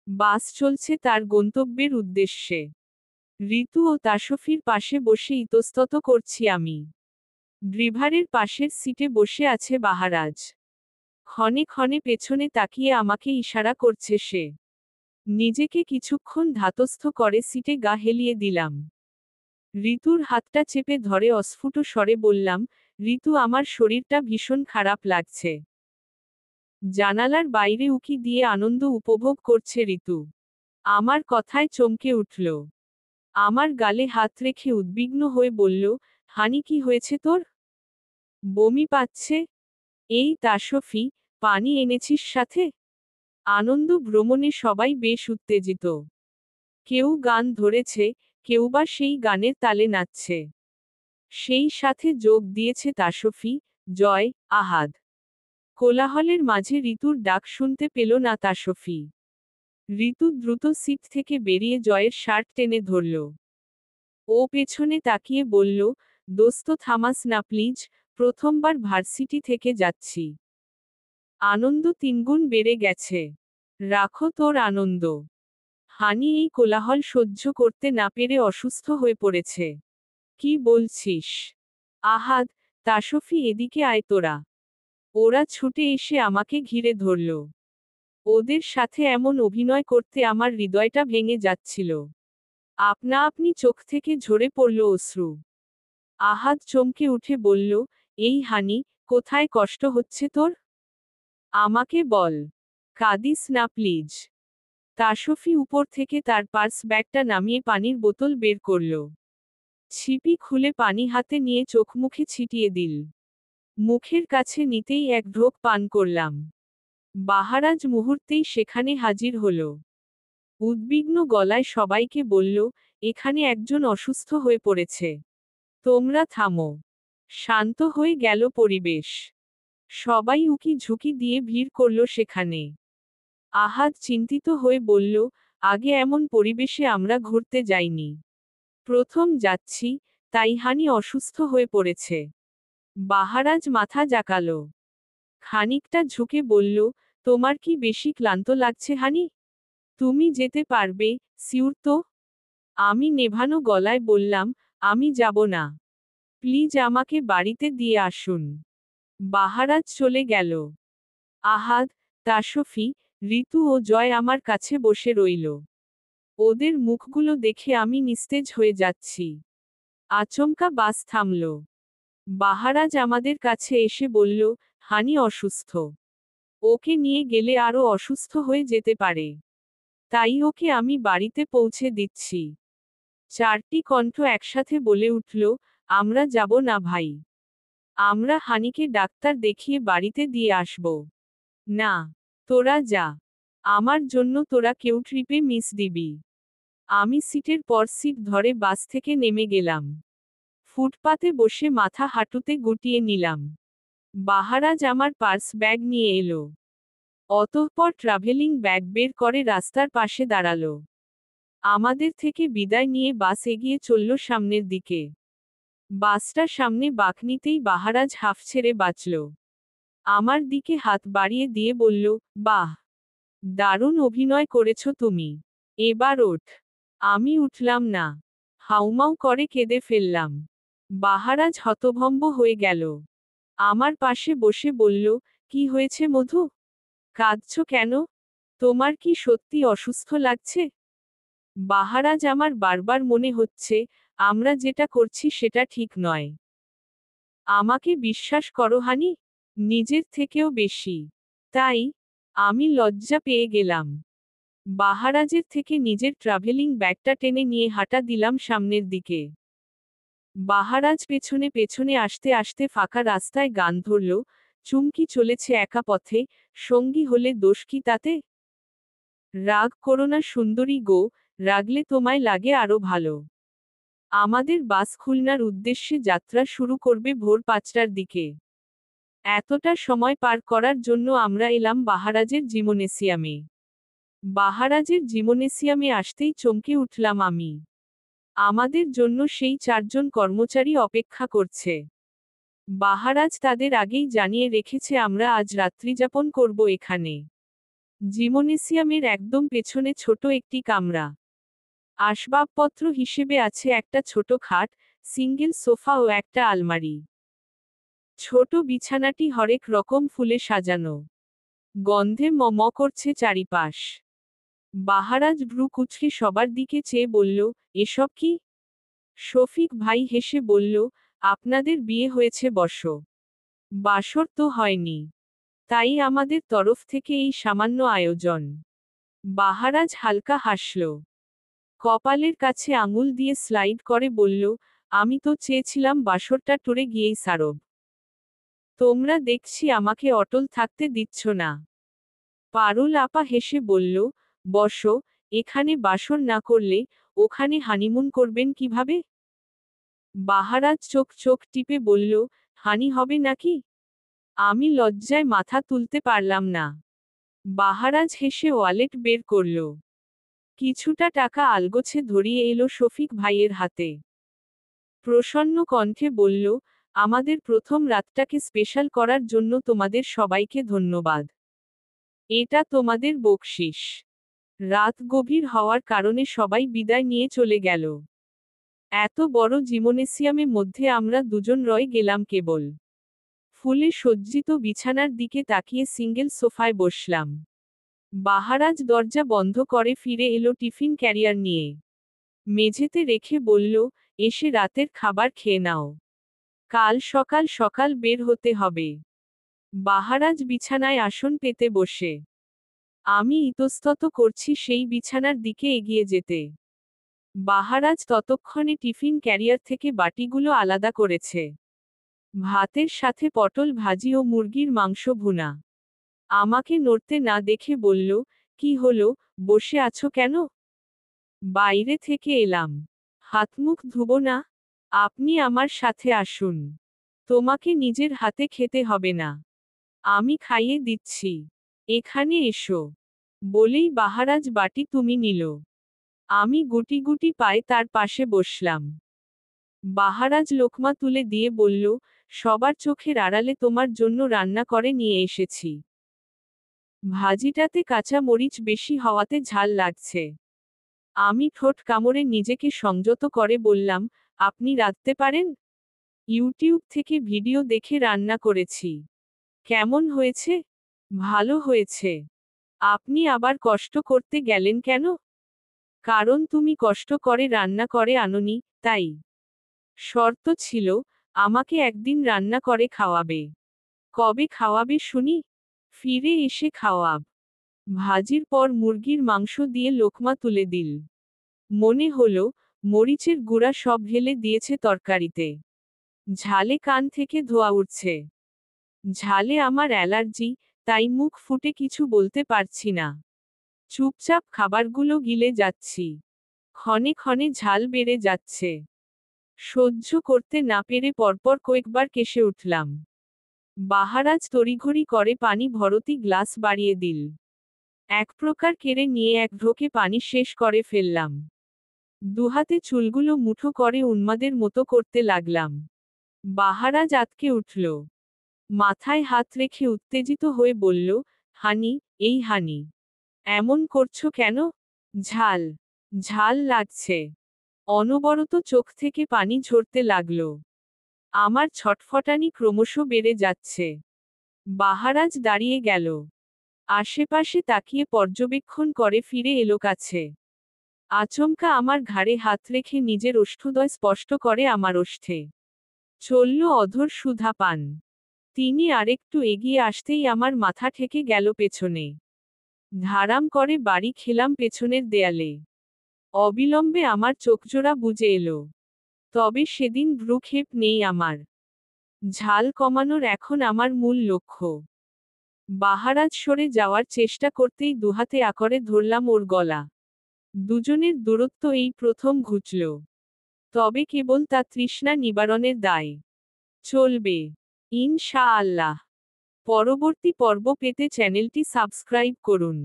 বাস চলছে তার গন্তব্যের উদ্দেশ্যে। ঋতু ও তাসফির পাশে বসে ইতস্তত করছি আমি। ড্রাইভারের পাশের সিটে বসে আছে বাহারাজ। ক্ষণে ক্ষণে পেছনে তাকিয়ে আমাকে ইশারা করছে সে। নিজেকে কিছুক্ষণ ধাতস্থ করে সিটে গা হেলিয়ে দিলাম। ঋতুর হাতটা চেপে ধরে অস্ফুট স্বরে বললাম, ঋতু আমার শরীরটা ভীষণ খারাপ লাগছে। জানালার বাইরে উঁকি দিয়ে আনন্দ উপভোগ করছে ঋতু। আমার কথায় চমকে উঠল। আমার গালে হাত রেখে উদ্বিগ্ন হয়ে বলল, হানি কি হয়েছে তোর? বমি পাচ্ছে? এই তাসফি, পানি এনেছিস সাথে? আনন্দ ভ্রমণে সবাই বেশ উত্তেজিত। কেউ গান ধরেছে, কেউ বা সেই গানের তালে নাচছে। সেই সাথে যোগ দিয়েছে তাসফি, জয়, আহাদ। কোলাহলের মাঝে ঋতুর ডাক শুনতে পেল না তাসফি। ঋতু দ্রুত সিট থেকে বেরিয়ে জয়ের শার্ট টেনে ধরল। ও পেছনে তাকিয়ে বলল, দোস্ত থামাস না প্লিজ, প্রথমবার ভার্সিটি থেকে যাচ্ছি। আনন্দ তিনগুণ বেড়ে গেছে। রাখো তোর আনন্দ। হানি এই কোলাহল সহ্য করতে না পেরে অসুস্থ হয়ে পড়েছে। কি বলছিস? আহাদ, তাসফি এদিকে আয় তোরা। ওরা ছুটে এসে আমাকে ঘিরে ধরল। ওদের সাথে এমন অভিনয় করতে আমার হৃদয়টা ভেঙে যাচ্ছিল। আপনা আপনি চোখ থেকে ঝরে পড়ল অশ্রু। আহাদ চমকে উঠে বলল, এই হানি, কোথায় কষ্ট হচ্ছে তোর? আমাকে বল। কাঁদিস না প্লিজ। তাসফি উপর থেকে তার পার্স ব্যাগটা নামিয়ে পানির বোতল বের করল। ছিপি খুলে পানি হাতে নিয়ে চোখ মুখে ছিটিয়ে দিল। মুখের কাছে নিতেই এক ঢোক পান করলাম। বাহারাজ মুহূর্তেই সেখানে হাজির হল। উদ্বিগ্ন গলায় সবাইকে বলল, এখানে একজন অসুস্থ হয়ে পড়েছে। তোমরা থামো। শান্ত হয়ে গেল পরিবেশ। সবাই উকি ঝুঁকি দিয়ে ভিড় করল সেখানে। আহাদ চিন্তিত হয়ে বলল, আগে এমন পরিবেশে আমরা ঘুরতে যাইনি। প্রথম যাচ্ছি, তাই হানি অসুস্থ হয়ে পড়েছে। বাহারাজ মাথা জাকালো। খানিকটা ঝুঁকে বলল, তোমার কি বেশি ক্লান্ত লাগছে হানি? তুমি যেতে পারবে, সিউর তো? আমি নেভানো গলায় বললাম, আমি যাব না। প্লিজ আমাকে বাড়িতে দিয়ে আসুন। বাহারাজ চলে গেল। আহাদ, তাসফি, ঋতু ও জয় আমার কাছে বসে রইল। ওদের মুখগুলো দেখে আমি নিস্তেজ হয়ে যাচ্ছি। আচমকা বাস থামল। বাহারাজ আমাদের কাছে এসে বলল, হানি অসুস্থ। ওকে নিয়ে গেলে আরো অসুস্থ হয়ে যেতে পারে। তাই ওকে আমি বাড়িতে পৌঁছে দিচ্ছি। চারটি কণ্ঠ একসাথে বলে উঠল, আমরা যাব না ভাই। আমরা হানিকে ডাক্তার দেখিয়ে বাড়িতে দিয়ে আসব। না, তোরা যা। আমার জন্য তোরা কেউ ট্রিপে মিস দিবি। আমি সিটের পর সিট ধরে বাস থেকে নেমে গেলাম। ফুটপাতে বসে মাথা হাঁটুতে গুটিয়ে নিলাম। বাহারাজ আমার পার্স ব্যাগ নিয়ে এলো। অতঃপর ট্রাভেলিং ব্যাগ বের করে রাস্তার পাশে দাঁড়ালো। আমাদের থেকে বিদায় নিয়ে বাস এগিয়ে চলল সামনের দিকে। বাসটা সামনে বাঁক নিতেই বাহারাজ হাঁফ ছেড়ে বাঁচল। আমার দিকে হাত বাড়িয়ে দিয়ে বলল, বাহ! দারুণ অভিনয় করেছ তুমি। এবার ওঠ। আমি উঠলাম না। হাউমাউ করে কেঁদে ফেললাম। বাহারাজ হতভম্ব হয়ে গেল। আমার পাশে বসে বলল, কি হয়েছে মধু? কাঁদছ কেন? তোমার কি সত্যি অসুস্থ লাগছে? বাহারাজ আমার বারবার মনে হচ্ছে, আমরা যেটা করছি সেটা ঠিক নয়। আমাকে বিশ্বাস করো হানি, নিজের থেকেও বেশি। তাই, আমি লজ্জা পেয়ে গেলাম। বাহারাজের থেকে নিজের ট্রাভেলিং ব্যাগটা টেনে নিয়ে হাঁটা দিলাম সামনের দিকে। বাহারাজ পেছনে পেছনে আসতে আসতে ফাঁকা রাস্তায় গান ধরল, চুমকি চলেছে একা পথে, সঙ্গী হলে দোষ কি তাতে? রাগ করো না সুন্দরী গো, রাগলে তোমায় লাগে আরো ভালো। আমাদের বাস খুলনার উদ্দেশ্যে যাত্রা শুরু করবে ভোর 5টার দিকে। এতটা সময় পার করার জন্য আমরা এলাম বাহারাজের জিমনেসিয়ামে। বাহারাজের জিমনেসিয়ামে আসতেই চমকে উঠলাম আমি। আমাদের জন্য সেই 4জন কর্মচারী অপেক্ষা করছে। বাহারাজ তাদের আগেই জানিয়ে রেখেছে আমরা আজ রাত্রিযাপন করব এখানে। জিমনেসিয়ামের একদম পেছনে ছোট একটি কামরা। আসবাবপত্র হিসেবে আছে একটা ছোট খাট, সিঙ্গেল সোফা ও একটা আলমারি। ছোট বিছানাটি হরেক রকম ফুলে সাজানো। গন্ধে ম ম করছে চারিপাশ। বাহারাজ ভ্রু কুঁচকে সবার দিকে চেয়ে বলল, এসব কি? শফিক ভাই হেসে বলল, আপনাদের বিয়ে হয়েছে বসো। বাসর তো হয়নি। তাই আমাদের তরফ থেকে এই সামান্য আয়োজন। বাহারাজ হালকা হাসল। কপালের কাছে আঙুল দিয়ে স্লাইড করে বলল, আমি তো চেয়েছিলাম বাসরটা টুরে গিয়েই সারব। তোমরা দেখছি আমাকে অটল থাকতে দিচ্ছ না। পারুল আপা হেসে বলল, বসো, এখানে বাসর না করলে ওখানে হানিমুন করবেন কিভাবে? বাহারাজ চোখ চোখ টিপে বলল, হানি হবে নাকি? আমি লজ্জায় মাথা তুলতে পারলাম না। বাহারাজ হেসে ওয়ালেট বের করল। কিছুটা টাকা আলগোছে ধরিয়ে এলো শফিক ভাইয়ের হাতে। প্রসন্ন কণ্ঠে বলল, আমাদের প্রথম রাতটাকে স্পেশাল করার জন্য তোমাদের সবাইকে ধন্যবাদ। এটা তোমাদের বকশিস। রাত গভীর হওয়ার কারণে সবাই বিদায় নিয়ে চলে গেল। এত বড় জিমনেসিয়ামে মধ্যে আমরা দুজন রয়ে গেলাম কেবল। ফুলে সজ্জিত বিছানার দিকে তাকিয়ে সিঙ্গেল সোফায় বসলাম। বাহারাজ দরজা বন্ধ করে ফিরে এলো টিফিন ক্যারিয়ার নিয়ে। মেঝেতে রেখে বলল, এসে রাতের খাবার খেয়ে নাও। কাল সকাল সকাল বের হতে হবে। বাহারাজ বিছানায় আসন পেতে বসে। আমি ইতস্তত করছি সেই বিছানার দিকে এগিয়ে যেতে। বাহারাজ ততক্ষণে টিফিন ক্যারিয়ার থেকে বাটিগুলো আলাদা করেছে। ভাতের সাথে পটল ভাজি ও মুরগির মাংস ভুনা। আমাকে নড়তে না দেখে বলল, কি হলো, বসে আছো কেন? বাইরে থেকে এলাম। হাতমুখ ধুবো না? আপনি আমার সাথে আসুন। তোমাকে নিজের হাতে খেতে হবে না। আমি খাইয়ে দিচ্ছি। এখানে এসো। বলেই বাহারাজ বাটি তুমি নিল। আমি গুটি গুটি পায়ে তার পাশে বসলাম। বাহারাজ লোকমা তুলে দিয়ে বলল, সবার চোখের আড়ালে তোমার জন্য রান্না করে নিয়ে এসেছি। ভাজিটাতে কাঁচা মরিচ বেশি হওয়াতে ঝাল লাগছে। আমি ঠোঁট কামড়ে নিজেকে সংযত করে বললাম, আপনি রাঁধতে পারেন? ইউটিউব থেকে ভিডিও দেখে রান্না করেছি। কেমন হয়েছে? ভালো হয়েছে। আপনি আবার কষ্ট করতে গেলেন কেন? কারণ তুমি কষ্ট করে রান্না করে আনোনি, তাই। শর্ত ছিল, আমাকে একদিন রান্না করে খাওয়াবে। কবে খাওয়াবে শুনি? ফিরে এসে খাওয়াব। ভাজির পর মুরগির মাংস দিয়ে লোকমা তুলে দিল। মনে হলো, মরিচের গুঁড়া সব ঢেলে দিয়েছে তরকারিতে। ঝালে কান থেকে ধোঁয়া উঠছে। ঝালে আমার অ্যালার্জি, তাই মুখ ফুটে কিছু বলতে পারছি না। চুপচাপ খাবারগুলো গিলে যাচ্ছি। ক্ষণে ক্ষণে ঝাল বেড়ে যাচ্ছে। সহ্য করতে না পেরে পরপর কয়েকবার কেসে উঠলাম। বাহারাজ তড়িঘড়ি করে পানি ভরতি গ্লাস বাড়িয়ে দিল। এক প্রকার কেড়ে নিয়ে এক ঢোকে পানি শেষ করে ফেললাম। দুহাতে চুলগুলো মুঠো করে উন্মাদের মতো করতে লাগলাম। বাহারাজ আতকে উঠল। মাথায় হাত রেখে উত্তেজিত হয়ে বলল, হানি, এই হানি। এমন করছো কেন? ঝাল। ঝাল লাগছে। অনবরত চোখ থেকে পানি ঝরতে লাগল। আমার ছটফটানি ক্রমশ বেড়ে যাচ্ছে। বাহারাজ দাঁড়িয়ে গেল। আশেপাশে তাকিয়ে পর্যবেক্ষণ করে ফিরে এলো কাছে। আচমকা আমার ঘাড়ে হাত রেখে নিজের ওষ্ঠদ্বয় স্পষ্ট করে আমার ওষ্ঠে। চলল অধর সুধা পান। তিনি আরেকটু এগিয়ে আসতেই আমার মাথা ঠেকে গেল পেছনে। ধারাম করে বাড়ি খেলাম পেছনের দেয়ালে। অবিলম্বে আমার চোখজোড়া বুজে এলো। তবে সেদিন ভ্রুক্ষেপ নেই আমার। ঝাল কমানোর এখন আমার মূল লক্ষ্য। বাহারাজ সরে যাওয়ার চেষ্টা করতেই দুহাতে আকরে ধরলাম ওর গলা। দুজনের দূরত্ব এই প্রথম ঘুচল। তবে কেবল তা তৃষ্ণা নিবারণের দায়। চলবে ইনশাআল্লাহ। পরবর্তী পর্ব পেতে চ্যানেলটি সাবস্ক্রাইব করুন।